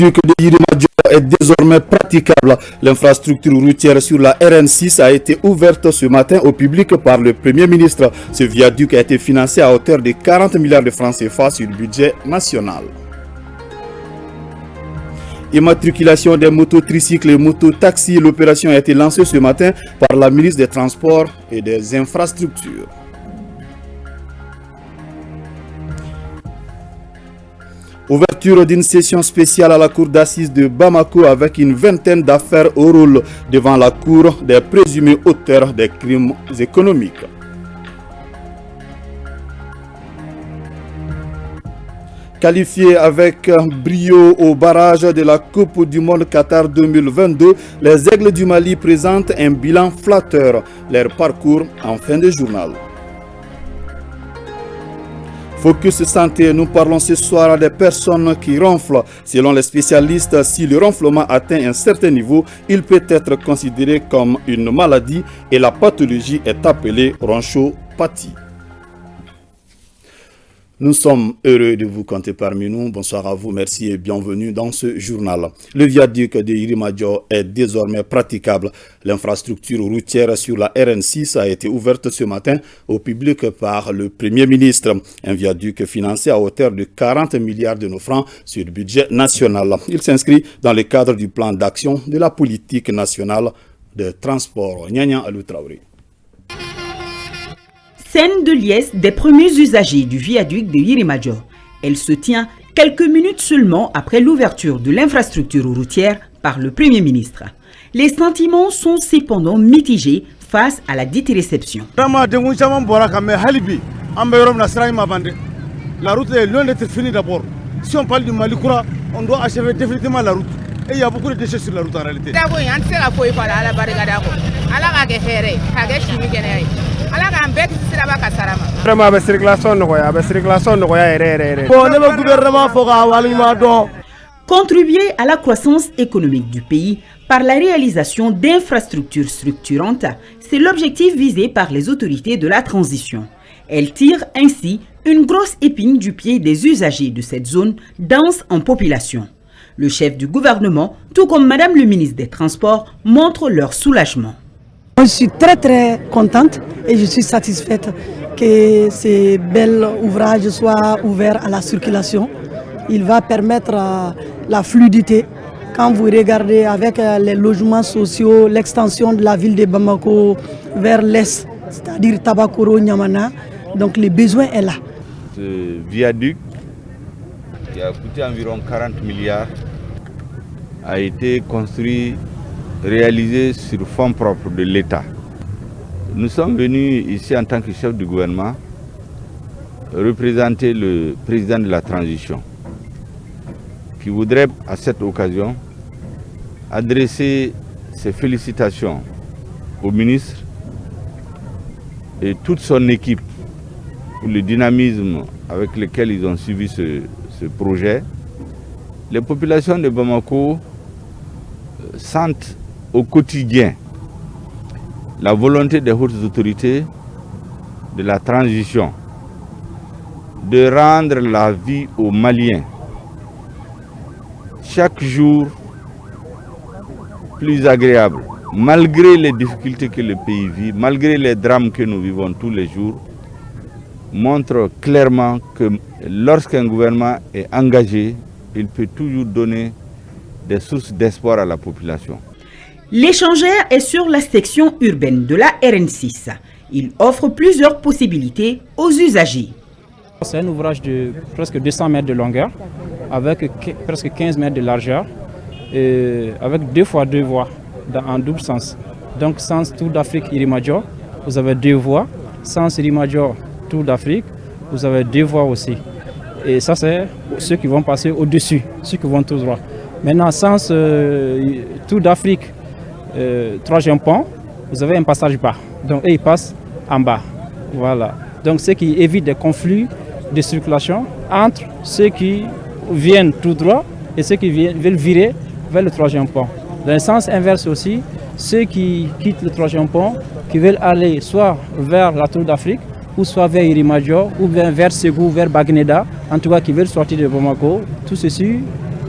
viaduc de Yirimadio est désormais praticable. L'infrastructure routière sur la RN6 a été ouverte ce matin au public par le Premier ministre. Ce viaduc a été financé à hauteur de 40 milliards de francs CFA sur le budget national. Immatriculation des motos tricycles et mototaxis. L'opération a été lancée ce matin par la ministre des Transports et des Infrastructures. Ouverture d'une session spéciale à la cour d'assises de Bamako avec une vingtaine d'affaires au rôle devant la cour des présumés auteurs des crimes économiques. Qualifiés avec brio au barrage de la Coupe du Monde Qatar 2022, les Aigles du Mali présentent un bilan flatteur. Leur parcours en fin de journal. Focus Santé, nous parlons ce soir des personnes qui ronflent. Selon les spécialistes, si le ronflement atteint un certain niveau, il peut être considéré comme une maladie et la pathologie est appelée ronchopathie. Nous sommes heureux de vous compter parmi nous. Bonsoir à vous, merci et bienvenue dans ce journal. Le viaduc de Yirimadio est désormais praticable. L'infrastructure routière sur la RN6 a été ouverte ce matin au public par le Premier ministre. Un viaduc financé à hauteur de 40 milliards de nos francs sur le budget national. Il s'inscrit dans le cadre du plan d'action de la politique nationale de transport. Nyanya Alou Traoré. Scène de liesse des premiers usagers du viaduc de Yirimadio. Elle se tient quelques minutes seulement après l'ouverture de l'infrastructure routière par le Premier ministre. Les sentiments sont cependant mitigés face à la dite réception. La route est loin d'être finie d'abord. Si on parle du Malikoura, on doit achever définitivement la route. Et il y a beaucoup de déchets sur la route en réalité. Contribuer à la croissance économique du pays par la réalisation d'infrastructures structurantes, c'est l'objectif visé par les autorités de la transition. Elles tirent ainsi une grosse épine du pied des usagers de cette zone dense en population. Le chef du gouvernement, tout comme Madame le ministre des Transports, montre leur soulagement. Je suis très contente et je suis satisfaite que ces bels ouvrages soient ouverts à la circulation. Il va permettre la fluidité. Quand vous regardez avec les logements sociaux, l'extension de la ville de Bamako vers l'est, c'est-à-dire Tabakoro, Nyamana, donc le besoin est là. Ce viaduc qui a coûté environ 40 milliards a été construit, réalisé sur fonds propres de l'État. Nous sommes venus ici en tant que chef du gouvernement représenter le président de la transition qui voudrait à cette occasion adresser ses félicitations au ministre et toute son équipe pour le dynamisme avec lequel ils ont suivi ce projet. Les populations de Bamako sentent au quotidien la volonté des hautes autorités de la transition de rendre la vie aux Maliens chaque jour plus agréable, malgré les difficultés que le pays vit, malgré les drames que nous vivons tous les jours, montre clairement que lorsqu'un gouvernement est engagé, il peut toujours donner des sources d'espoir à la population. L'échangeur est sur la section urbaine de la RN6. Il offre plusieurs possibilités aux usagers. C'est un ouvrage de presque 200 mètres de longueur, avec presque 15 mètres de largeur, et avec 2 fois 2 voies en double sens. Donc sens Tour d'Afrique Yirimadio, vous avez 2 voies. Sens Yirimadio Tour d'Afrique, vous avez 2 voies aussi. Et ça, c'est ceux qui vont passer au-dessus, ceux qui vont tout droit. Maintenant, sens Tour d'Afrique, 3e pont, vous avez un passage bas. Donc, ils passent en bas. Voilà. Donc, ce qui évite des conflits de circulation entre ceux qui viennent tout droit et ceux qui veulent virer vers le 3e pont. Dans le sens inverse aussi, ceux qui quittent le 3e pont, qui veulent aller soit vers la Tour d'Afrique, ou soit vers Yirimadio, ou bien vers Ségou, vers Bagneda, en tout cas qui veulent sortir de Bamako, tout ceci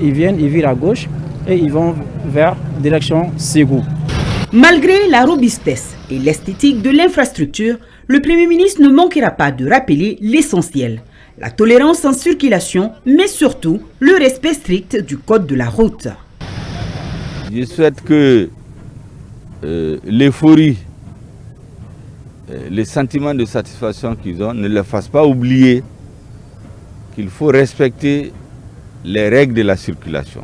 ils viennent, ils virent à gauche et ils vont vers direction Ségou. Malgré la robustesse et l'esthétique de l'infrastructure, le Premier ministre ne manquera pas de rappeler l'essentiel. La tolérance en circulation, mais surtout le respect strict du code de la route. Je souhaite que l'euphorie, les sentiments de satisfaction qu'ils ont ne les fassent pas oublier qu'il faut respecter les règles de la circulation.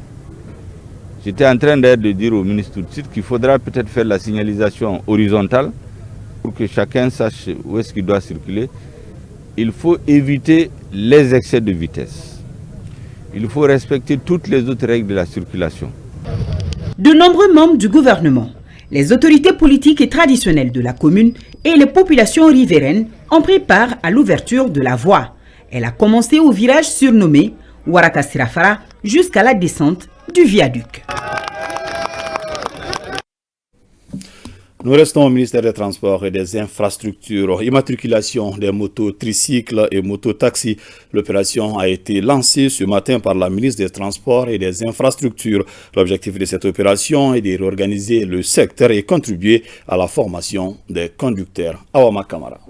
J'étais en train de dire au ministre tout de suite qu'il faudra peut-être faire la signalisation horizontale pour que chacun sache où est-ce qu'il doit circuler. Il faut éviter les excès de vitesse. Il faut respecter toutes les autres règles de la circulation. De nombreux membres du gouvernement, les autorités politiques et traditionnelles de la commune et les populations riveraines ont pris part à l'ouverture de la voie. Elle a commencé au virage surnommé Waraka Sirafara jusqu'à la descente du viaduc. Nous restons au ministère des Transports et des Infrastructures. Immatriculation des motos tricycles et mototaxis. L'opération a été lancée ce matin par la ministre des Transports et des Infrastructures. L'objectif de cette opération est de réorganiser le secteur et contribuer à la formation des conducteurs. Awama Kamara.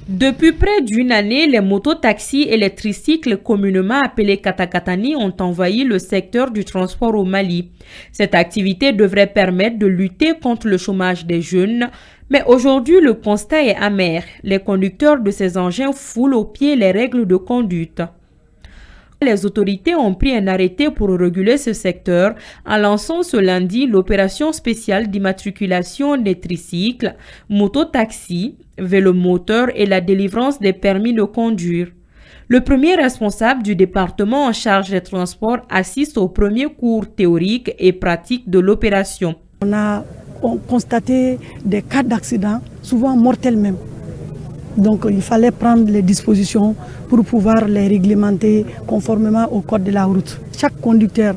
Depuis près d'une année, les mototaxis et les tricycles communément appelés katakatani ont envahi le secteur du transport au Mali. Cette activité devrait permettre de lutter contre le chômage des jeunes, mais aujourd'hui le constat est amer. Les conducteurs de ces engins foulent aux pieds les règles de conduite. Les autorités ont pris un arrêté pour réguler ce secteur en lançant ce lundi l'opération spéciale d'immatriculation des tricycles, mototaxis, vélomoteurs et la délivrance des permis de conduire. Le premier responsable du département en charge des transports assiste au premier cours théorique et pratique de l'opération. On a constaté des cas d'accident, souvent mortels même. Donc il fallait prendre les dispositions pour pouvoir les réglementer conformément au code de la route. Chaque conducteur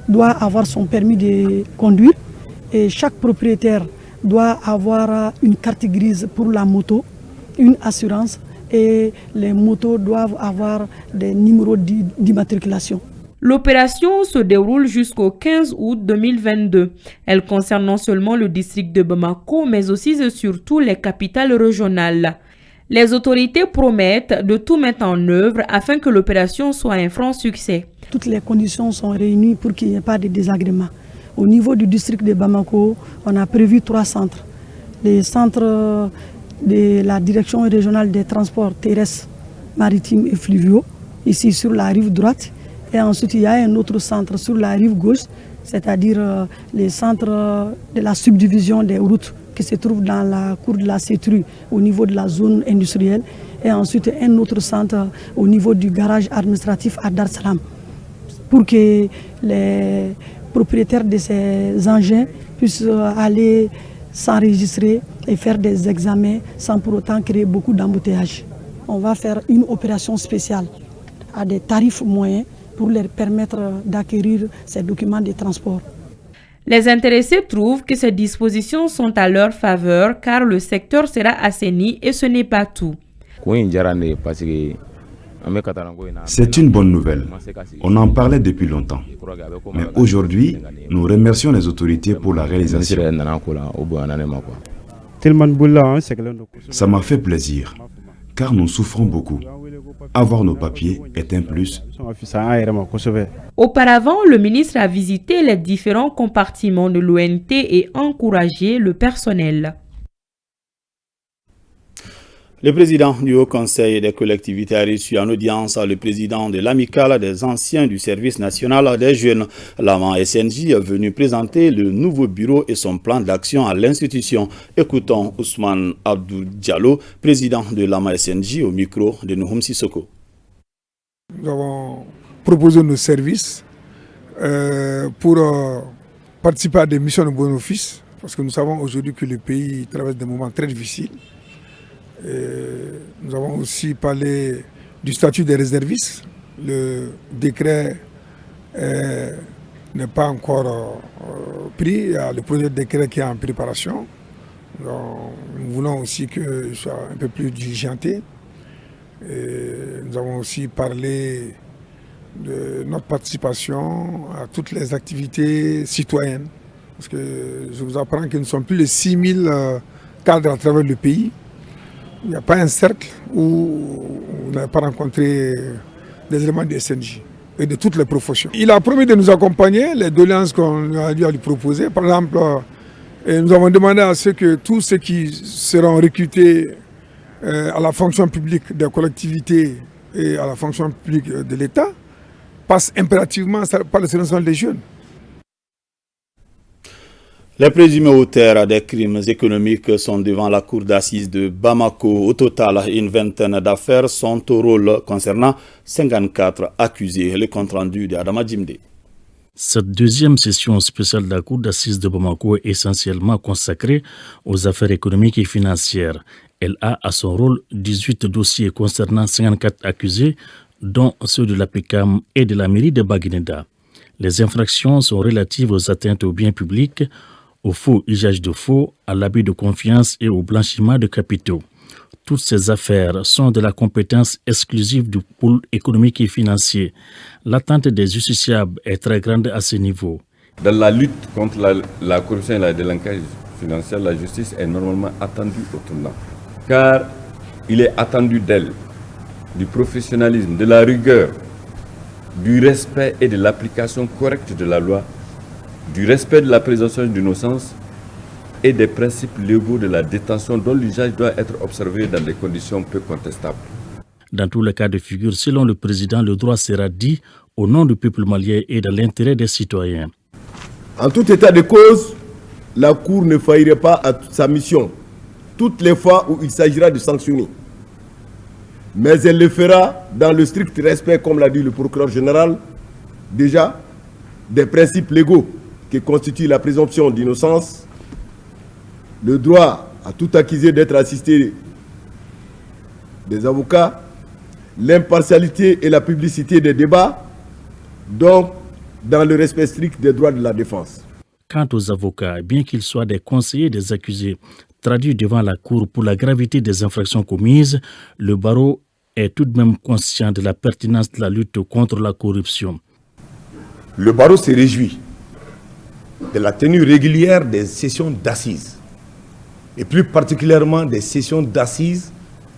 doit avoir son permis de conduire et chaque propriétaire doit avoir une carte grise pour la moto, une assurance et les motos doivent avoir des numéros d'immatriculation. L'opération se déroule jusqu'au 15 août 2022. Elle concerne non seulement le district de Bamako mais aussi et surtout les capitales régionales. Les autorités promettent de tout mettre en œuvre afin que l'opération soit un franc succès. Toutes les conditions sont réunies pour qu'il n'y ait pas de désagréments. Au niveau du district de Bamako, on a prévu 3 centres. Les centres de la direction régionale des transports terrestres, maritimes et fluviaux, ici sur la rive droite. Et ensuite, il y a un autre centre sur la rive gauche, c'est-à-dire les centres de la subdivision des routes qui se trouve dans la cour de la Cétru au niveau de la zone industrielle et ensuite un autre centre au niveau du garage administratif à Dar Salam pour que les propriétaires de ces engins puissent aller s'enregistrer et faire des examens sans pour autant créer beaucoup d'embouteillages. On va faire une opération spéciale à des tarifs moyens pour leur permettre d'acquérir ces documents de transport. Les intéressés trouvent que ces dispositions sont à leur faveur car le secteur sera assaini et ce n'est pas tout. C'est une bonne nouvelle. On en parlait depuis longtemps. Mais aujourd'hui, nous remercions les autorités pour la réalisation. Ça m'a fait plaisir, car nous souffrons beaucoup. Avoir nos papiers est un plus. Auparavant, le ministre a visité les différents compartiments de l'ONT et encouragé le personnel. Le président du Haut Conseil des collectivités a reçu en audience le président de l'amicale des anciens du service national des jeunes. L'AMA SNJ est venu présenter le nouveau bureau et son plan d'action à l'institution. Écoutons Ousmane Abdou Diallo, président de l'AMA SNJ au micro de Nouhoum Sissoko. Nous avons proposé nos services pour participer à des missions de bon office parce que nous savons aujourd'hui que le pays traverse des moments très difficiles. Nous avons aussi parlé du statut des réservistes. Le décret n'est pas encore pris. Il y a le projet de décret qui est en préparation. Donc, nous voulons aussi qu'il soit un peu plus diligenté. Nous avons aussi parlé de notre participation à toutes les activités citoyennes. Parce que je vous apprends que nous sommes plus de 6000 cadres à travers le pays. Il n'y a pas un cercle où on n'a pas rencontré des éléments de SNJ et de toutes les professions. Il a promis de nous accompagner, les doléances qu'on a dû lui proposer. Par exemple, nous avons demandé à ce que tous ceux qui seront recrutés à la fonction publique des collectivités et à la fonction publique de l'État passent impérativement par le service national des jeunes. Les présumés auteurs des crimes économiques sont devant la cour d'assises de Bamako. Au total, une vingtaine d'affaires sont au rôle concernant 54 accusés. Le compte-rendu d'Adama Djimde. Cette deuxième session spéciale de la cour d'assises de Bamako est essentiellement consacrée aux affaires économiques et financières. Elle a à son rôle 18 dossiers concernant 54 accusés, dont ceux de la PECAM et de la mairie de Baguineda. Les infractions sont relatives aux atteintes aux biens publics, au faux usage de faux, à l'abus de confiance et au blanchiment de capitaux. Toutes ces affaires sont de la compétence exclusive du pôle économique et financier. L'attente des justiciables est très grande à ce niveau. Dans la lutte contre la corruption et la délinquance financière, la justice est normalement attendue au tournant. Car il est attendu d'elle du professionnalisme, de la rigueur, du respect et de l'application correcte de la loi, du respect de la présomption d'innocence et des principes légaux de la détention dont l'usage doit être observé dans des conditions peu contestables. Dans tous les cas de figure, selon le président, le droit sera dit au nom du peuple malien et dans l'intérêt des citoyens. En tout état de cause, la Cour ne faillirait pas à sa mission, toutes les fois où il s'agira de sanctionner. Mais elle le fera dans le strict respect, comme l'a dit le procureur général, déjà, des principes légaux qui constituent la présomption d'innocence, le droit à tout accusé d'être assisté des avocats, l'impartialité et la publicité des débats, donc dans le respect strict des droits de la défense. Quant aux avocats, bien qu'ils soient des conseillers des accusés traduits devant la Cour pour la gravité des infractions commises, le barreau est tout de même conscient de la pertinence de la lutte contre la corruption. Le barreau se réjouit de la tenue régulière des sessions d'assises, et plus particulièrement des sessions d'assises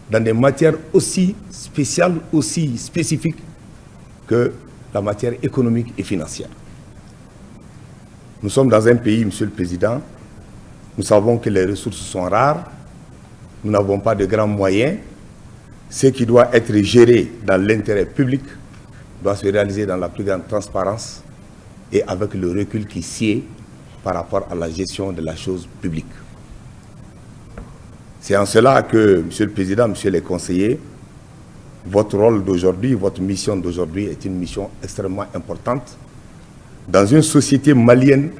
dans des matières aussi spéciales, aussi spécifiques que la matière économique et financière. Nous sommes dans un pays, Monsieur le Président, nous savons que les ressources sont rares, nous n'avons pas de grands moyens. Ce qui doit être géré dans l'intérêt public doit se réaliser dans la plus grande transparence et avec le recul qui sied par rapport à la gestion de la chose publique. C'est en cela que, Monsieur le Président, Monsieur les conseillers, votre rôle d'aujourd'hui, votre mission d'aujourd'hui est une mission extrêmement importante. Dans une société malienne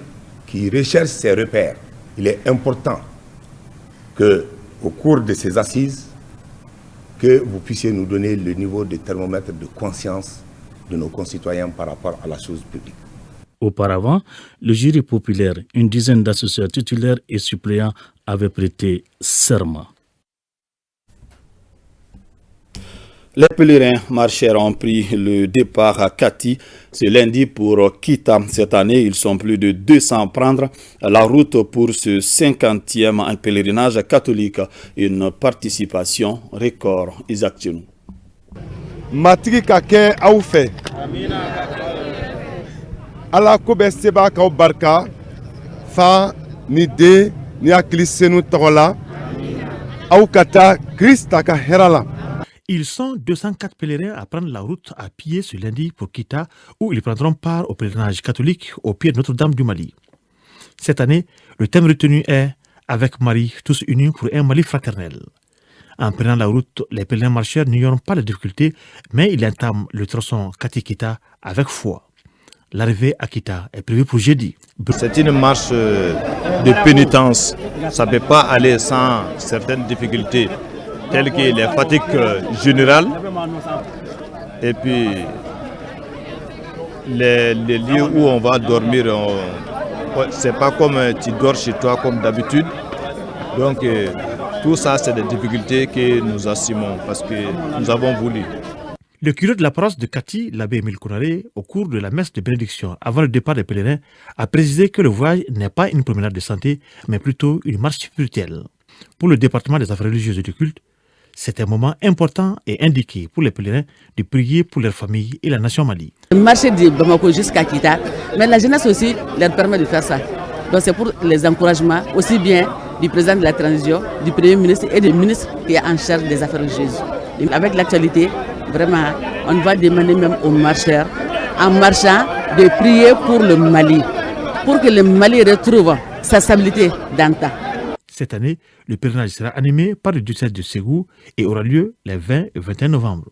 qui recherche ses repères, il est important qu'au cours de ces assises, que vous puissiez nous donner le niveau de thermomètre de conscience de nos concitoyens par rapport à la chose publique. Auparavant, le jury populaire, une dizaine d'associés titulaires et suppléants avaient prêté serment. Les pèlerins marcheurs ont pris le départ à Kati ce lundi pour Kita. Cette année, ils sont plus de 200 à prendre la route pour ce 50e pèlerinage catholique. Une participation record. Isaac Tchenou. Matri kake aufe. Ala kobe seba ka barka fa ni de ni aklisenu tola au kata Christa ka herala. Ils sont 204 pèlerins à prendre la route à pied ce lundi pour Kita, où ils prendront part au pèlerinage catholique au pied de Notre-Dame du Mali. Cette année, le thème retenu est « Avec Marie, tous unis pour un Mali fraternel ». En prenant la route, les pèlerins marcheurs n'ignorent pas les difficultés, mais ils entament le tronçon Kati-Kita avec foi. L'arrivée à Kita est prévue pour jeudi. C'est une marche de pénitence. Ça ne peut pas aller sans certaines difficultés, telles que les fatigues générales et puis les lieux où on va dormir. C'est pas comme tu dors chez toi comme d'habitude. Donc tout ça, c'est des difficultés que nous assumons parce que nous avons voulu. Le curé de la paroisse de Kati, l'abbé Émile Kounaré, au cours de la messe de bénédiction avant le départ des pèlerins, a précisé que le voyage n'est pas une promenade de santé, mais plutôt une marche spirituelle. Pour le département des affaires religieuses et du culte, c'est un moment important et indiqué pour les pèlerins de prier pour leur famille et la nation Mali. Marcher de Bamako jusqu'à Kita, mais la jeunesse aussi leur permet de faire ça. Donc c'est pour les encouragements aussi bien du président de la transition, du premier ministre et du ministre qui est en charge des affaires religieuses. Et avec l'actualité, vraiment, on va demander même aux marcheurs, en marchant, de prier pour le Mali, pour que le Mali retrouve sa stabilité d'antan. Cette année, le pèlerinage sera animé par le diocèse de Ségou et aura lieu les 20 et 21 novembre.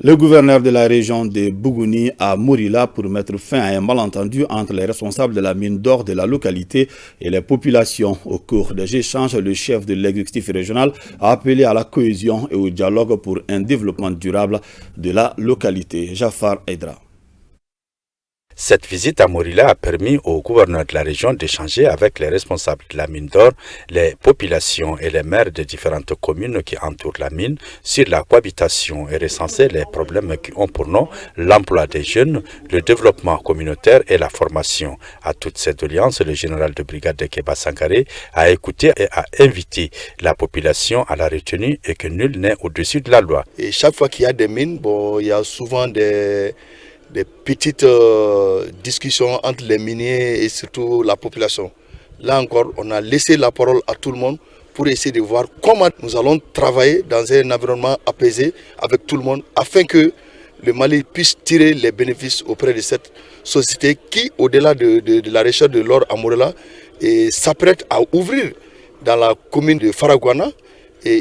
Le gouverneur de la région de Bougouni à Morila pour mettre fin à un malentendu entre les responsables de la mine d'or de la localité et les populations. Au cours des échanges, le chef de l'exécutif régional a appelé à la cohésion et au dialogue pour un développement durable de la localité. Jafar Aydra. Cette visite à Morila a permis au gouverneur de la région d'échanger avec les responsables de la mine d'or, les populations et les maires des différentes communes qui entourent la mine sur la cohabitation et recenser les problèmes qui ont pour nom l'emploi des jeunes, le développement communautaire et la formation. À toute cette alliance, le général de brigade de Keba Sankaré a écouté et a invité la population à la retenue et que nul n'est au-dessus de la loi. Et chaque fois qu'il y a des mines, il y a souvent des petites discussions entre les miniers et surtout la population. Là encore, on a laissé la parole à tout le monde pour essayer de voir comment nous allons travailler dans un environnement apaisé avec tout le monde afin que le Mali puisse tirer les bénéfices auprès de cette société qui, au-delà de la recherche de l'or à Morila, s'apprête à ouvrir dans la commune de Faragouana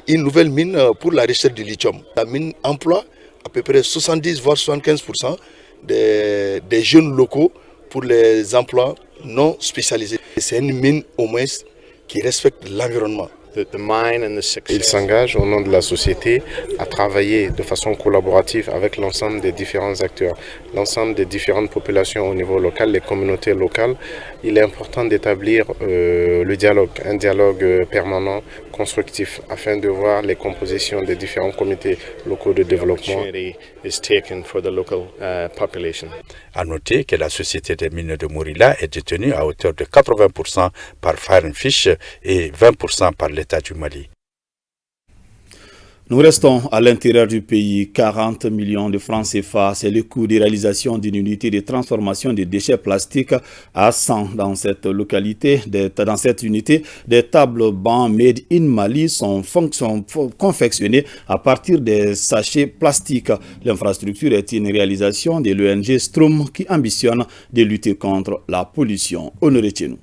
une nouvelle mine pour la recherche du lithium. La mine emploie à peu près 70 voire 75% des jeunes locaux pour les emplois non spécialisés. C'est une mine au moins qui respecte l'environnement. Il s'engage au nom de la société à travailler de façon collaborative avec l'ensemble des différents acteurs, l'ensemble des différentes populations au niveau local, les communautés locales. Il est important d'établir le dialogue, un dialogue permanent, constructif, afin de voir les compositions des différents comités locaux de développement. À noter que la société des mines de Morila est détenue à hauteur de 80% par Firefish et 20% par l'État du Mali. Nous restons à l'intérieur du pays. 40 millions de francs CFA, c'est le coût de réalisation d'une unité de transformation des déchets plastiques à 100 dans cette localité. Dans cette unité, des tables bancs made in Mali sont confectionnées à partir des sachets plastiques. L'infrastructure est une réalisation de l'ONG Strom qui ambitionne de lutter contre la pollution. Honoré Tchenou.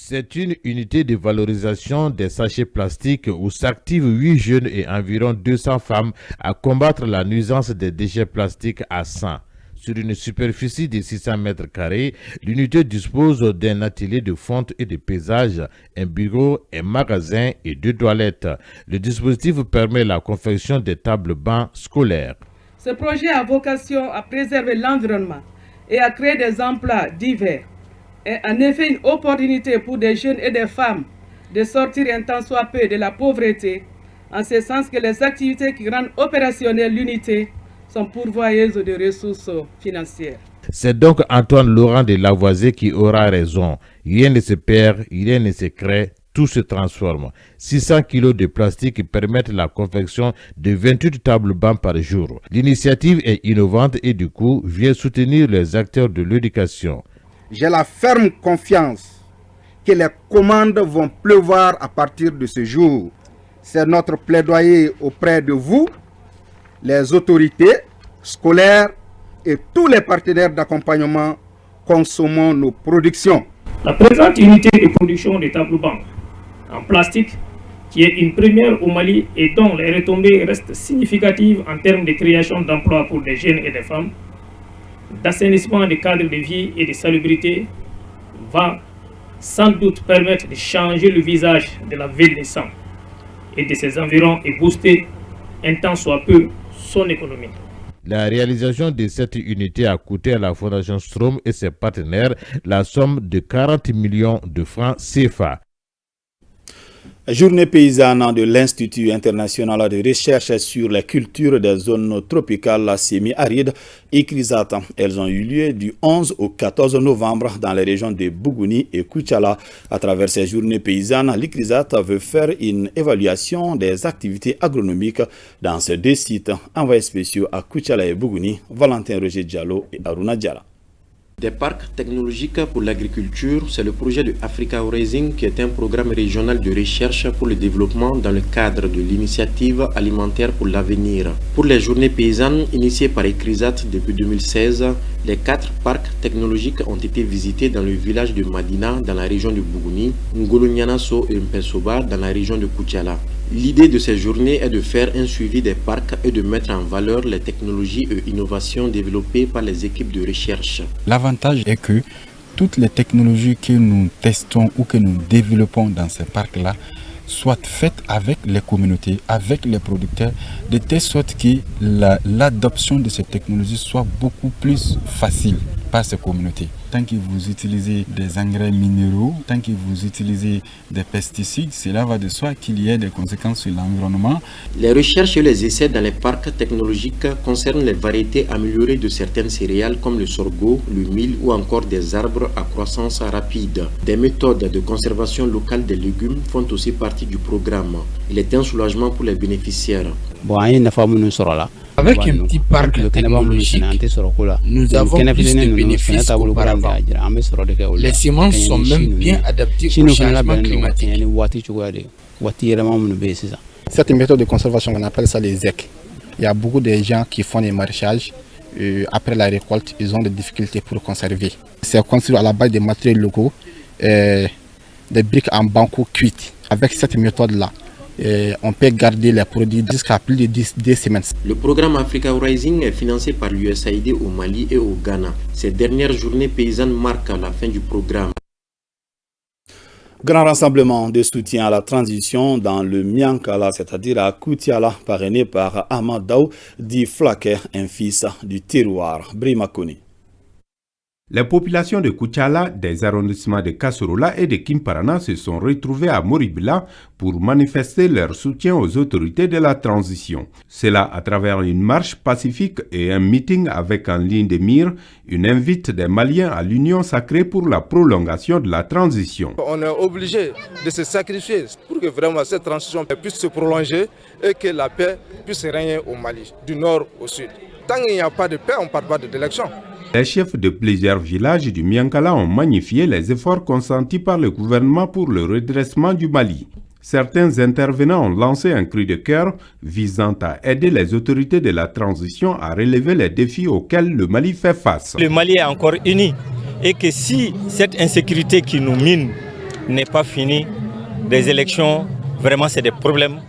C'est une unité de valorisation des sachets plastiques où s'activent 8 jeunes et environ 200 femmes à combattre la nuisance des déchets plastiques à 100. Sur une superficie de 600 mètres carrés, l'unité dispose d'un atelier de fonte et de paysage, un bureau, un magasin et 2 toilettes. Le dispositif permet la confection des tables bancs scolaires. Ce projet a vocation à préserver l'environnement et à créer des emplois divers. Est en effet une opportunité pour des jeunes et des femmes de sortir un tant soit peu de la pauvreté, en ce sens que les activités qui rendent opérationnelle l'unité sont pourvoyeuses de ressources financières. C'est donc Antoine Laurent de Lavoisier qui aura raison. Rien ne se perd, rien ne se crée, tout se transforme. 600 kg de plastique permettent la confection de 28 tables bancs par jour. L'initiative est innovante et du coup vient soutenir les acteurs de l'éducation. J'ai la ferme confiance que les commandes vont pleuvoir à partir de ce jour. C'est notre plaidoyer auprès de vous, les autorités scolaires et tous les partenaires d'accompagnement. Consommons nos productions. La présente unité de production de tables bancs en plastique, qui est une première au Mali et dont les retombées restent significatives en termes de création d'emplois pour des jeunes et des femmes, d'assainissement des cadres de vie et de salubrité, va sans doute permettre de changer le visage de la ville de Sam et de ses environs et booster un tant soit peu son économie. La réalisation de cette unité a coûté à la Fondation Strom et ses partenaires la somme de 40 millions de francs CFA. Journée paysanne de l'Institut international de recherche sur les cultures des zones tropicales semi-arides ICRISAT. Elles ont eu lieu du 11 au 14 novembre dans les régions de Bougouni et Koutiala. À travers ces journées paysannes, l'ICRISAT veut faire une évaluation des activités agronomiques dans ces deux sites. Envoyés spéciaux à Koutiala et Bougouni, Valentin Roger Diallo et Aruna Diala. Des parcs technologiques pour l'agriculture, c'est le projet de Africa Horizon qui est un programme régional de recherche pour le développement dans le cadre de l'initiative alimentaire pour l'avenir. Pour les journées paysannes initiées par ICRISAT depuis 2016, les 4 parcs technologiques ont été visités dans le village de Madina dans la région de Bougouni, Ngolo-Nyanaso et Mpesoba dans la région de Koutiala. L'idée de ces journées est de faire un suivi des parcs et de mettre en valeur les technologies et innovations développées par les équipes de recherche. L'avantage est que toutes les technologies que nous testons ou que nous développons dans ces parcs-là soient faites avec les communautés, avec les producteurs, de telle sorte que l'adoption de ces technologies soit beaucoup plus facile par ces communautés. Tant que vous utilisez des engrais minéraux, tant que vous utilisez des pesticides, cela va de soi qu'il y ait des conséquences sur l'environnement. Les recherches et les essais dans les parcs technologiques concernent les variétés améliorées de certaines céréales comme le sorgho, le mil ou encore des arbres à croissance rapide. Des méthodes de conservation locale des légumes font aussi partie du programme. Il est un soulagement pour les bénéficiaires. Avec un petit parc technologique, nous avons plus de bénéfices qu'auparavant. Les semences sont même bien adaptées au changement climatique. Cette méthode de conservation, on appelle ça les ZEC. Il y a beaucoup de gens qui font des maraîchages. Après la récolte, ils ont des difficultés pour conserver. C'est construit à la base des matériaux locaux, des briques en banco cuites. Avec cette méthode-là, on peut garder les produits jusqu'à plus de 10 semaines. Le programme Africa Horizon est financé par l'USAID au Mali et au Ghana. Ces dernières journées paysannes marquent la fin du programme. Grand rassemblement de soutien à la transition dans le Miankala, c'est-à-dire à Koutiala, parrainé par Ahmad Daou, dit Flaquet, un fils du terroir. Brimakoni. Les populations de Koutiala, des arrondissements de Kasorola et de Kimparana se sont retrouvées à Moribila pour manifester leur soutien aux autorités de la transition. Cela à travers une marche pacifique et un meeting avec en ligne de mire une invite des Maliens à l'Union sacrée pour la prolongation de la transition. On est obligé de se sacrifier pour que vraiment cette transition puisse se prolonger et que la paix puisse régner au Mali, du nord au sud. Tant qu'il n'y a pas de paix, on ne parle pas d'élection. Les chefs de plusieurs villages du Miankala ont magnifié les efforts consentis par le gouvernement pour le redressement du Mali. Certains intervenants ont lancé un cri de cœur visant à aider les autorités de la transition à relever les défis auxquels le Mali fait face. Le Mali est encore uni et que si cette insécurité qui nous mine n'est pas finie, des élections, vraiment c'est des problèmes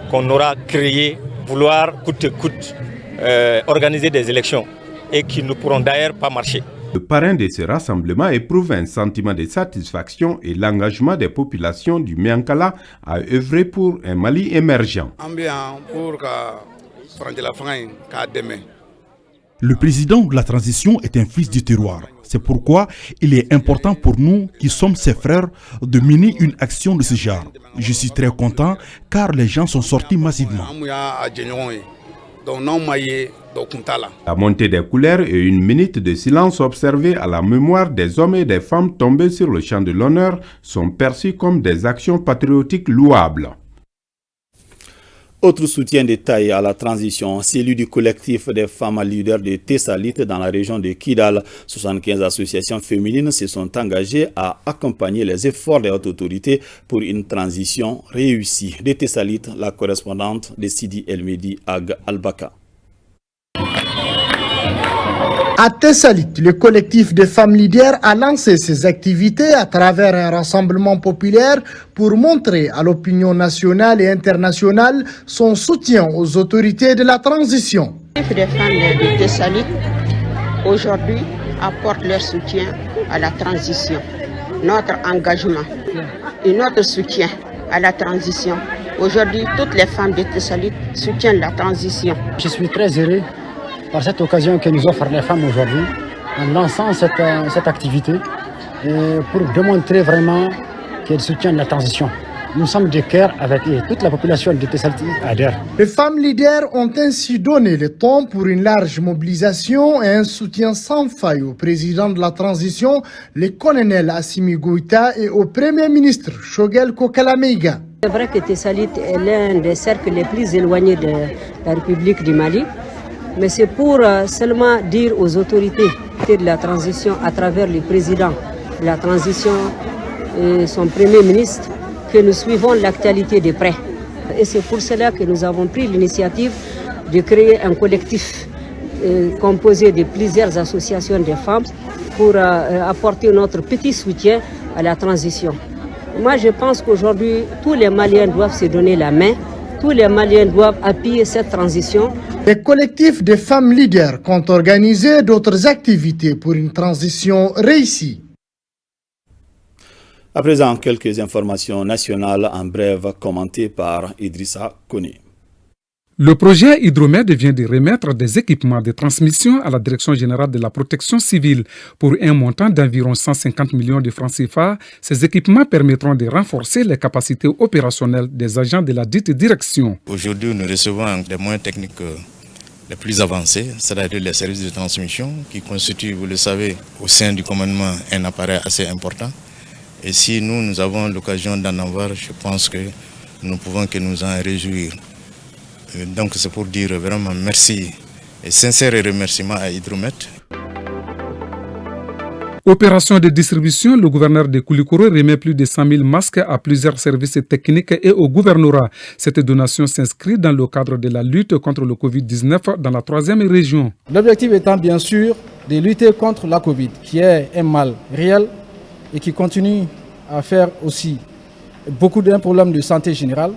qu'on aura créés, vouloir coûte que coûte organiser des élections et qui ne pourront d'ailleurs pas marcher. Le parrain de ce rassemblement éprouve un sentiment de satisfaction et l'engagement des populations du Miankala à œuvrer pour un Mali émergent. Le président de la transition est un fils du terroir. C'est pourquoi il est important pour nous, qui sommes ses frères, de mener une action de ce genre. Je suis très content car les gens sont sortis massivement. La montée des couleurs et une minute de silence observée à la mémoire des hommes et des femmes tombés sur le champ de l'honneur sont perçus comme des actions patriotiques louables. Autre soutien de taille à la transition, celui du collectif des femmes leaders de Tessalit dans la région de Kidal. 75 associations féminines se sont engagées à accompagner les efforts des hautes autorités pour une transition réussie. De Tessalit, la correspondante de Sidi El-Medi Ag Al-Baka. À Tessalit, le collectif des femmes leaders a lancé ses activités à travers un rassemblement populaire pour montrer à l'opinion nationale et internationale son soutien aux autorités de la transition. Les femmes de Tessalit aujourd'hui apportent leur soutien à la transition. Notre engagement et notre soutien à la transition. Aujourd'hui, toutes les femmes de Tessalit soutiennent la transition. Je suis très heureux par cette occasion que nous offrent les femmes aujourd'hui en lançant cette activité pour démontrer vraiment qu'elles soutiennent la transition. nous sommes de cœur avec eux. Toute la population de Tessalit adhère. Les femmes leaders ont ainsi donné le ton pour une large mobilisation et un soutien sans faille au président de la transition, le colonel Assimi Goïta, et au premier ministre Choguel Kokalameiga. C'est vrai que Tessalit est l'un des cercles les plus éloignés de la République du Mali, mais c'est pour seulement dire aux autorités de la transition à travers le président de la transition et son premier ministre que nous suivons l'actualité de près. Et c'est pour cela que nous avons pris l'initiative de créer un collectif composé de plusieurs associations de femmes pour apporter notre petit soutien à la transition. Moi, je pense qu'aujourd'hui, tous les Maliens doivent se donner la main. Tous les Maliens doivent appuyer cette transition. Les collectifs de femmes leaders comptent organiser d'autres activités pour une transition réussie. À présent, quelques informations nationales en bref commentées par Idrissa Kone. Le projet Hydromed vient de remettre des équipements de transmission à la Direction générale de la protection civile pour un montant d'environ 150 millions de francs CFA. Ces équipements permettront de renforcer les capacités opérationnelles des agents de la dite direction. Aujourd'hui, nous recevons des moyens techniques les plus avancés, c'est-à-dire les services de transmission qui constituent, vous le savez, au sein du commandement un appareil assez important. Et si nous avons l'occasion d'en avoir, je pense que nous pouvons que nous en réjouir. Donc c'est pour dire vraiment merci et sincère remerciement à Hydromed. Opération de distribution, le gouverneur de Koulikoro remet plus de 100 000 masques à plusieurs services techniques et au gouvernorat. Cette donation s'inscrit dans le cadre de la lutte contre le Covid-19 dans la 3e région. L'objectif étant bien sûr de lutter contre la Covid, qui est un mal réel et qui continue à faire aussi beaucoup d'un problème de santé générale.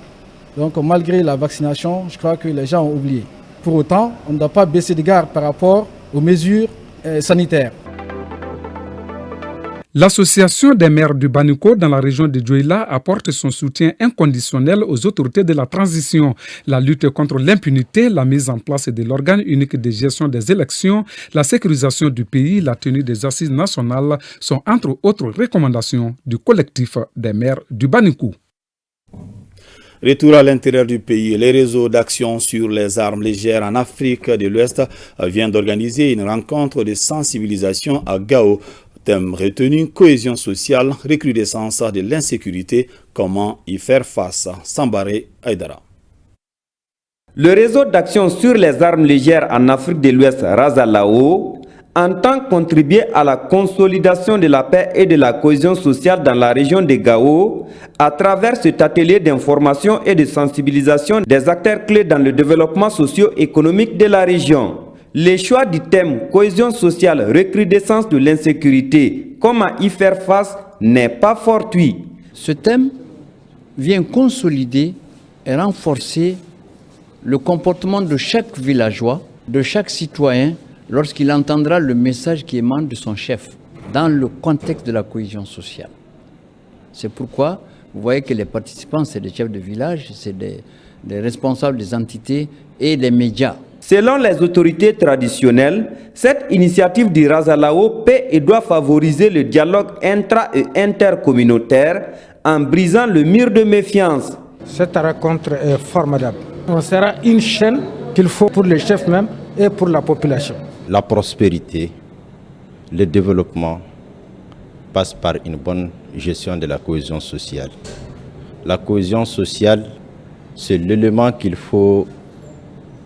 Donc malgré la vaccination, je crois que les gens ont oublié. Pour autant, on ne doit pas baisser de garde par rapport aux mesures sanitaires. L'association des maires du Baniko dans la région de Djoïla apporte son soutien inconditionnel aux autorités de la transition. La lutte contre l'impunité, la mise en place de l'organe unique de gestion des élections, la sécurisation du pays, la tenue des assises nationales sont entre autres recommandations du collectif des maires du Baniko. Retour à l'intérieur du pays, les réseaux d'action sur les armes légères en Afrique de l'Ouest viennent d'organiser une rencontre de sensibilisation à Gao. Thème retenu, cohésion sociale, recrudescence de l'insécurité, comment y faire face. Sambaré Aïdara. Le réseau d'action sur les armes légères en Afrique de l'Ouest, Razalao, entend contribuer à la consolidation de la paix et de la cohésion sociale dans la région de Gao à travers cet atelier d'information et de sensibilisation des acteurs clés dans le développement socio-économique de la région. Le choix du thème cohésion sociale, recrudescence de l'insécurité, comment y faire face n'est pas fortuit. Ce thème vient consolider et renforcer le comportement de chaque villageois, de chaque citoyen, lorsqu'il entendra le message qui émane de son chef dans le contexte de la cohésion sociale. C'est pourquoi vous voyez que les participants, c'est des chefs de village, c'est des responsables des entités et des médias. Selon les autorités traditionnelles, cette initiative du Razalao peut et doit favoriser le dialogue intra- et intercommunautaire en brisant le mur de méfiance. Cette rencontre est formidable. On sera une chaîne qu'il faut pour les chefs même et pour la population. La prospérité, le développement passe par une bonne gestion de la cohésion sociale. La cohésion sociale, c'est l'élément qu'il faut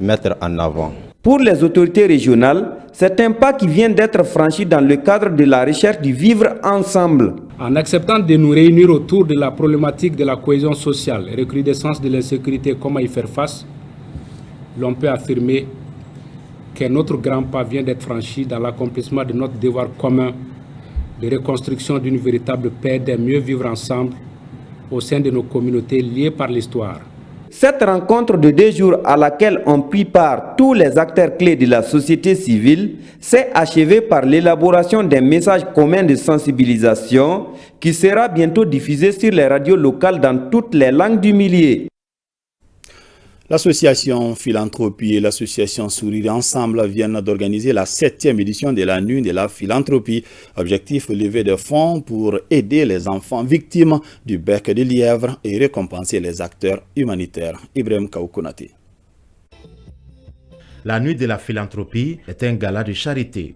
mettre en avant. Pour les autorités régionales, c'est un pas qui vient d'être franchi dans le cadre de la recherche du vivre ensemble. En acceptant de nous réunir autour de la problématique de la cohésion sociale, recrudescence de l'insécurité, comment y faire face, l'on peut affirmer qu'un autre grand pas vient d'être franchi dans l'accomplissement de notre devoir commun de reconstruction d'une véritable paix, d'un mieux vivre ensemble au sein de nos communautés liées par l'histoire. Cette rencontre de 2 jours à laquelle ont pris part tous les acteurs clés de la société civile s'est achevée par l'élaboration d'un message commun de sensibilisation qui sera bientôt diffusé sur les radios locales dans toutes les langues du milieu. L'association Philanthropie et l'association Sourire Ensemble viennent d'organiser la 7e édition de la Nuit de la Philanthropie. Objectif, lever des fonds pour aider les enfants victimes du bec de lièvre et récompenser les acteurs humanitaires. Ibrahim Kaoukounati. La Nuit de la Philanthropie est un gala de charité.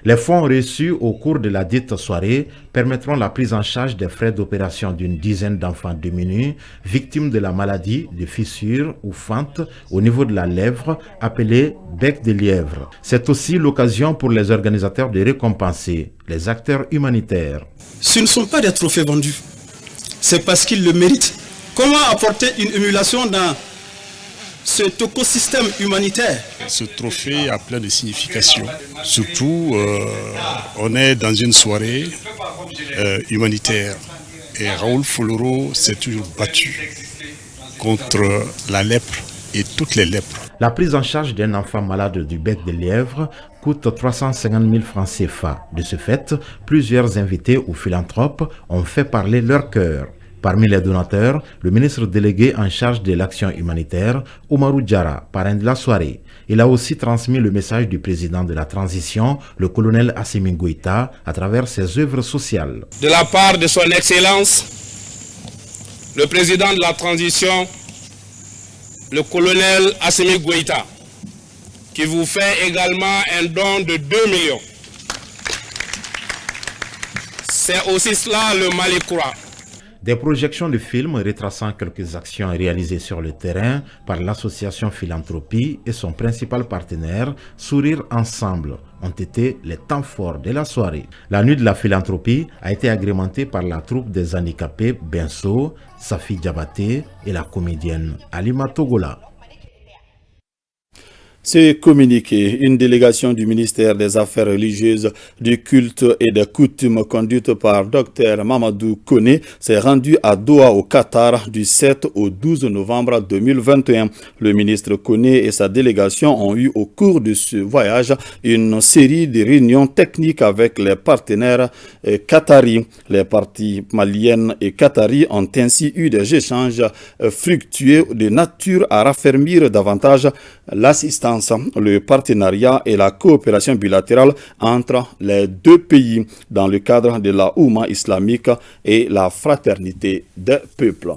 Les fonds reçus au cours de la dite soirée permettront la prise en charge des frais d'opération d'une dizaine d'enfants démunis, victimes de la maladie de fissure ou fente au niveau de la lèvre, appelée bec de lièvre. C'est aussi l'occasion pour les organisateurs de récompenser les acteurs humanitaires. Ce ne sont pas des trophées vendus, c'est parce qu'ils le méritent. Comment apporter une émulation dans cet écosystème humanitaire? Ce trophée a plein de significations. Surtout, on est dans une soirée humanitaire. Et Raoul Foloro s'est toujours battu contre la lèpre et toutes les lèpres. La prise en charge d'un enfant malade du bec de lièvre coûte 350 000 francs CFA. De ce fait, plusieurs invités ou philanthropes ont fait parler leur cœur. Parmi les donateurs, le ministre délégué en charge de l'action humanitaire, Oumarou Diarra, parrain de la soirée. Il a aussi transmis le message du président de la transition, le colonel Assimi Goïta, à travers ses œuvres sociales. De la part de son Excellence, le président de la transition, le colonel Assimi Goïta, qui vous fait également un don de 2 millions. C'est aussi cela le Mali croit. Des projections de films retraçant quelques actions réalisées sur le terrain par l'association Philanthropie et son principal partenaire, Sourire Ensemble, ont été les temps forts de la soirée. La Nuit de la Philanthropie a été agrémentée par la troupe des handicapés Benso, Safi Diabaté et la comédienne Alima Togola. C'est communiqué. Une délégation du ministère des Affaires religieuses, du culte et des coutumes conduite par Dr Mamadou Koné s'est rendue à Doha au Qatar du 7 au 12 novembre 2021. Le ministre Koné et sa délégation ont eu au cours de ce voyage une série de réunions techniques avec les partenaires qataris. Les parties maliennes et qataris ont ainsi eu des échanges fructueux de nature à raffermir davantage l'assistance, le partenariat et la coopération bilatérale entre les deux pays dans le cadre de la Oumma islamique et la fraternité des peuples.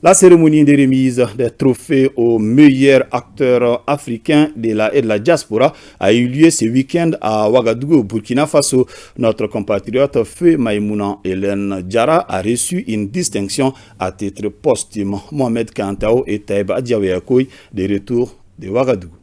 La cérémonie de remise des trophées aux meilleurs acteurs africains et de la diaspora a eu lieu ce week-end à Ouagadougou, Burkina Faso. Notre compatriote Feu Maïmouna Hélène Diarra a reçu une distinction à titre posthume. Mohamed Kantao et Taïb Adjaouyakoui de retour de Ouagadougou.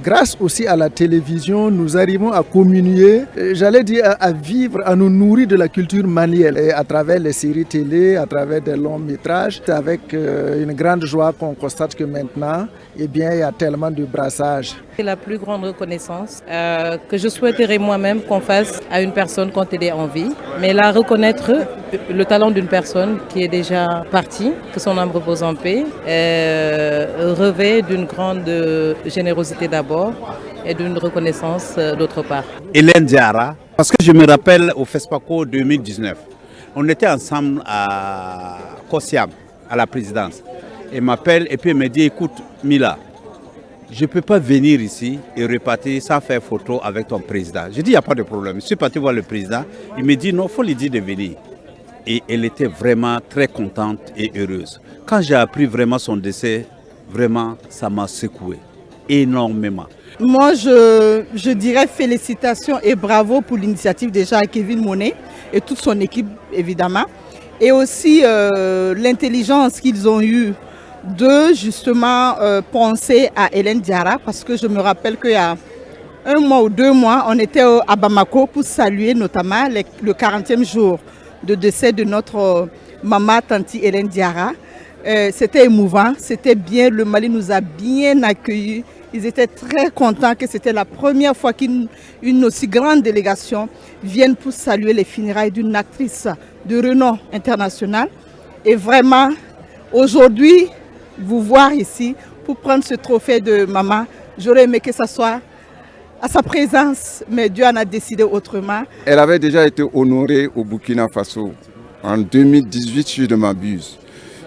Grâce aussi à la télévision, nous arrivons à communier, j'allais dire à vivre, à nous nourrir de la culture malienne et à travers les séries télé, à travers des longs métrages. C'est avec une grande joie qu'on constate que maintenant, eh bien, il y a tellement de brassage. C'est la plus grande reconnaissance que je souhaiterais moi-même qu'on fasse à une personne quand elle est en vie. Mais là, reconnaître le talent d'une personne qui est déjà partie, que son âme repose en paix, revêt d'une grande générosité d'abord et d'une reconnaissance d'autre part. Hélène Diarra, parce que je me rappelle au FESPACO 2019, on était ensemble à Kossiam, à la présidence. Elle m'appelle et puis elle me dit, écoute Mila, je ne peux pas venir ici et repartir sans faire photo avec ton président. Je dis, il n'y a pas de problème. Je suis parti voir le président. Il me dit, non, il faut lui dire de venir. Et elle était vraiment très contente et heureuse. Quand j'ai appris vraiment son décès, vraiment, ça m'a secoué énormément. Moi, je dirais félicitations et bravo pour l'initiative déjà à Kevin Monet et toute son équipe, évidemment. Et aussi l'intelligence qu'ils ont eue de justement penser à Hélène Diarra, parce que je me rappelle qu'il y a 1 mois ou 2 mois, on était à Bamako pour saluer notamment le 40e jour de décès de notre maman, tanti Hélène Diarra. C'était émouvant, c'était bien, le Mali nous a bien accueillis. Ils étaient très contents que c'était la première fois qu'une aussi grande délégation vienne pour saluer les funérailles d'une actrice de renom international. Et vraiment, aujourd'hui, vous voir ici pour prendre ce trophée de maman, j'aurais aimé que ça soit à sa présence, mais Dieu en a décidé autrement. Elle avait déjà été honorée au Burkina Faso en 2018, si je ne m'abuse.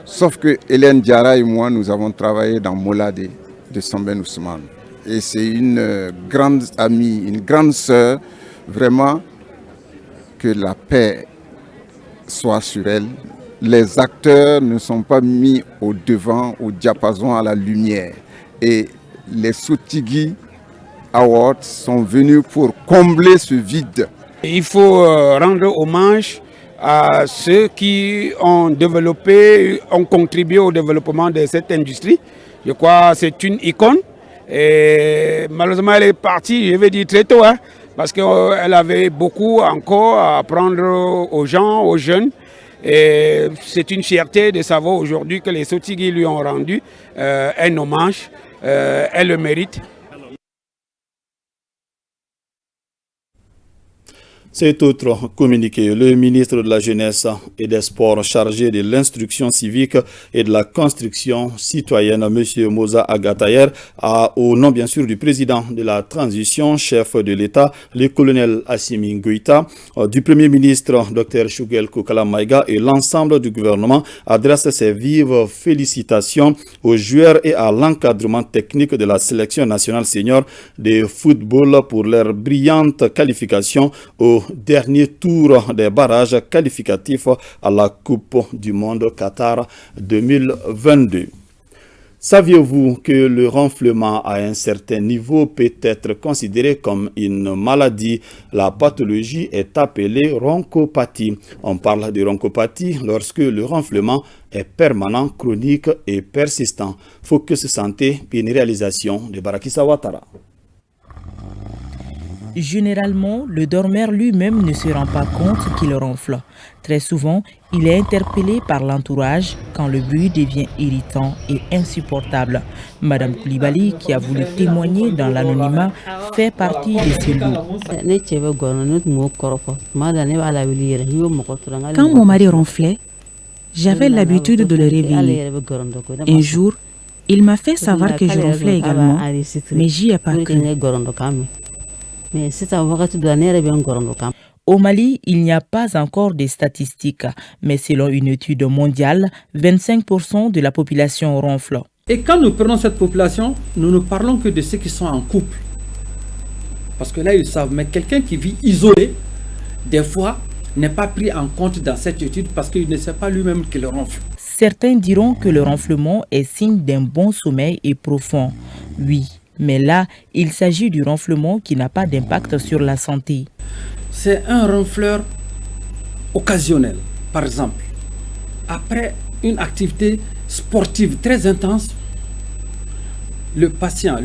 Sauf que Hélène Diarra et moi, nous avons travaillé dans Molade de Samben Ousmane. Et c'est une grande amie, une grande sœur, vraiment, que la paix soit sur elle. Les acteurs ne sont pas mis au devant, au diapason, à la lumière. Et les Sotigui Awards sont venus pour combler ce vide. Il faut rendre hommage à ceux qui ont développé, ont contribué au développement de cette industrie. Je crois que c'est une icône. Et malheureusement, elle est partie, je vais dire très tôt, hein, parce qu'elle avait beaucoup encore à apprendre aux gens, aux jeunes. Et c'est une fierté de savoir aujourd'hui que les Sotigui lui ont rendu un hommage. Elle le mérite. Cet autre communiqué, le ministre de la Jeunesse et des Sports chargé de l'instruction civique et de la construction citoyenne, M. Moza Agatayer, au nom bien sûr du président de la transition, chef de l'État, le colonel Assimi Goïta, du Premier ministre Dr Choguel Kokala Maïga et l'ensemble du gouvernement, adresse ses vives félicitations aux joueurs et à l'encadrement technique de la sélection nationale senior de football pour leur brillante qualification au dernier tour des barrages qualificatifs à la Coupe du Monde Qatar 2022. Saviez-vous que le renflement à un certain niveau peut être considéré comme une maladie? La pathologie est appelée ronchopathie. On parle de ronchopathie lorsque le renflement est permanent, chronique et persistant. Focus Santé, une réalisation de Barakissa Ouattara. Généralement, le dormeur lui-même ne se rend pas compte qu'il ronfle. Très souvent, il est interpellé par l'entourage quand le bruit devient irritant et insupportable. Madame Koulibaly, qui a voulu témoigner dans l'anonymat, fait partie de ces lots. Quand mon mari ronflait, j'avais l'habitude de le réveiller. Un jour, il m'a fait savoir que je ronflais également, mais j'y ai pas cru. Au Mali, il n'y a pas encore de statistiques, mais selon une étude mondiale, 25% de la population ronfle. Et quand nous prenons cette population, nous ne parlons que de ceux qui sont en couple. Parce que là, ils savent, mais quelqu'un qui vit isolé, des fois, n'est pas pris en compte dans cette étude parce qu'il ne sait pas lui-même qu'il ronfle. Certains diront que le ronflement est signe d'un bon sommeil et profond. Oui. Mais là, il s'agit du ronflement qui n'a pas d'impact sur la santé. C'est un ronfleur occasionnel. Par exemple, après une activité sportive très intense, le patient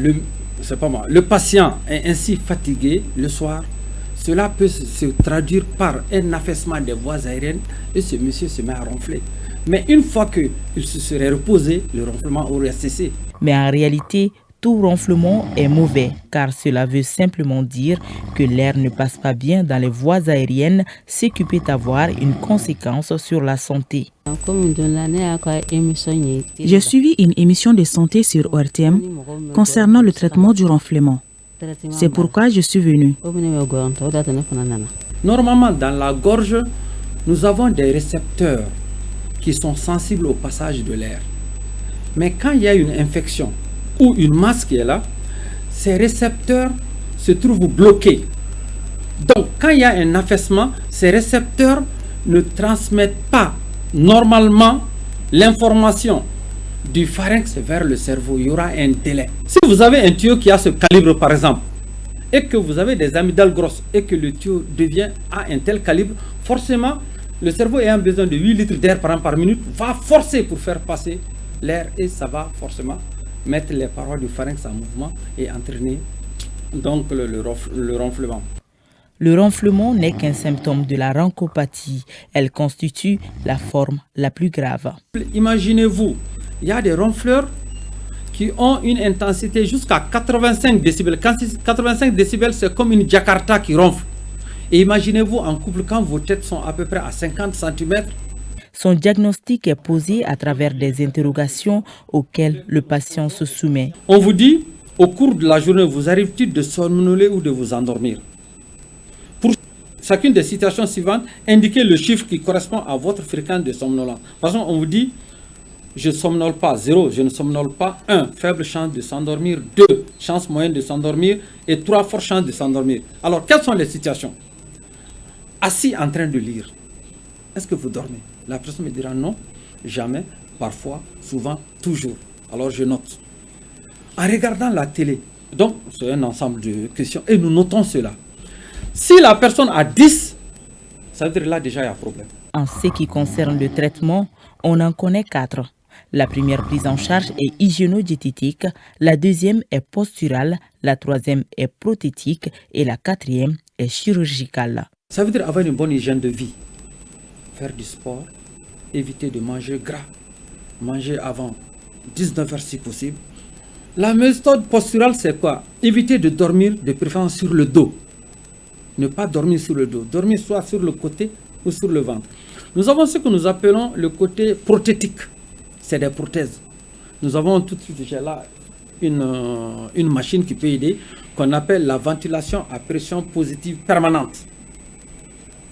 est ainsi fatigué le soir. Cela peut se traduire par un affaissement des voies aériennes et ce monsieur se met à ronfler. Mais une fois qu'il se serait reposé, le ronflement aurait cessé. Mais en réalité, tout ronflement est mauvais car cela veut simplement dire que l'air ne passe pas bien dans les voies aériennes, ce qui peut avoir une conséquence sur la santé. J'ai suivi une émission de santé sur ORTM concernant le traitement du ronflement. C'est pourquoi je suis venu. Normalement, dans la gorge, nous avons des récepteurs qui sont sensibles au passage de l'air. Mais quand il y a une infection, ou une masse qui est là, ces récepteurs se trouvent bloqués. Donc, quand il y a un affaissement, ces récepteurs ne transmettent pas normalement l'information du pharynx vers le cerveau. Il y aura un délai. Si vous avez un tuyau qui a ce calibre, par exemple, et que vous avez des amygdales grosses, et que le tuyau devient à un tel calibre, forcément, le cerveau ayant besoin de 8 litres d'air par minute, va forcer pour faire passer l'air, et ça va forcément mettre les parois du pharynx en mouvement et entraîner donc le ronflement. Le ronflement n'est qu'un symptôme de la ronchopathie. Elle constitue la forme la plus grave. Imaginez-vous, il y a des ronfleurs qui ont une intensité jusqu'à 85 décibels. Quand 85 décibels, c'est comme une Jakarta qui ronfle. Et imaginez-vous en couple quand vos têtes sont à peu près à 50 cm. Son diagnostic est posé à travers des interrogations auxquelles le patient se soumet. On vous dit, au cours de la journée, vous arrive-t-il de somnoler ou de vous endormir? Pour chacune des situations suivantes, indiquez le chiffre qui correspond à votre fréquence de somnolence. Par exemple, on vous dit, je ne somnole pas. 0, je ne somnole pas. 1, faible chance de s'endormir. 2, chance moyenne de s'endormir. Et 3, forte chance de s'endormir. Alors, quelles sont les situations? Assis en train de lire. Est-ce que vous dormez? La personne me dira non, jamais, parfois, souvent, toujours. Alors, je note. En regardant la télé, donc, c'est un ensemble de questions et nous notons cela. Si la personne a 10, ça veut dire là déjà il y a un problème. En ce qui concerne le traitement, on en connaît 4. La première prise en charge est hygiéno-diététique, la deuxième est posturale, la troisième est prothétique et la quatrième est chirurgicale. Ça veut dire avoir une bonne hygiène de vie, faire du sport, éviter de manger gras, manger avant 19h si possible. La méthode posturale, c'est quoi? Éviter de dormir de préférence sur le dos. Ne pas dormir sur le dos. Dormir soit sur le côté ou sur le ventre. Nous avons ce que nous appelons le côté prothétique. C'est des prothèses. Nous avons tout de suite là une machine qui peut aider, qu'on appelle la ventilation à pression positive permanente.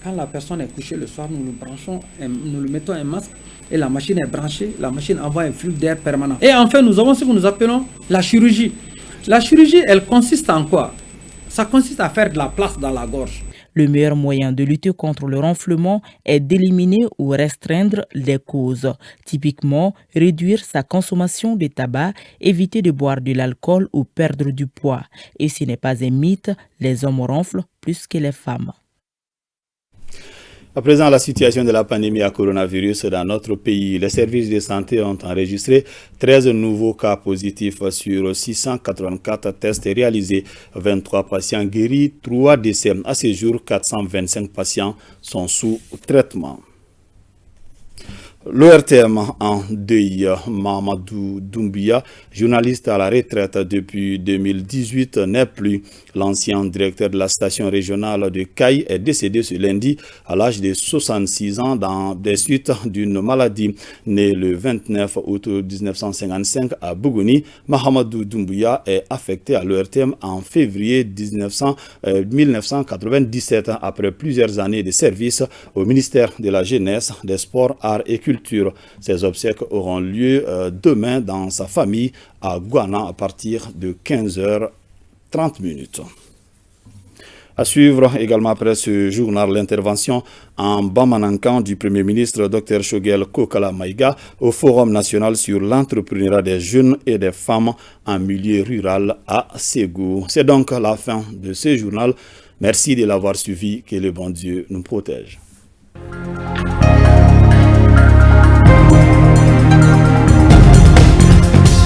Quand la personne est couchée le soir, nous lui mettons un masque et la machine est branchée, la machine envoie un flux d'air permanent. Et enfin, nous avons ce que nous appelons la chirurgie. La chirurgie, elle consiste en quoi? Ça consiste à faire de la place dans la gorge. Le meilleur moyen de lutter contre le renflement est d'éliminer ou restreindre les causes. Typiquement, réduire sa consommation de tabac, éviter de boire de l'alcool ou perdre du poids. Et ce n'est pas un mythe, les hommes ronflent plus que les femmes. À présent, la situation de la pandémie à coronavirus dans notre pays. Les services de santé ont enregistré 13 nouveaux cas positifs sur 684 tests réalisés, 23 patients guéris, 3 décès. À ce jour, 425 patients sont sous traitement. L'ORTM en deuil, Mahamadou Doumbia, journaliste à la retraite depuis 2018, n'est plus. L'ancien directeur de la station régionale de Caille est décédé ce lundi à l'âge de 66 ans dans des suites d'une maladie. Né le 29 août 1955 à Bougouni, Mahamadou Doumbia est affecté à l'ORTM en février 1997 après plusieurs années de service au ministère de la Jeunesse, des Sports, Arts et Culture. Ces obsèques auront lieu demain dans sa famille à Gouana à partir de 15h30. À suivre également après ce journal l'intervention en Bamanankan du Premier ministre Dr Shogel Kokala Maïga au Forum national sur l'entrepreneuriat des jeunes et des femmes en milieu rural à Ségou. C'est donc la fin de ce journal. Merci de l'avoir suivi. Que le bon Dieu nous protège.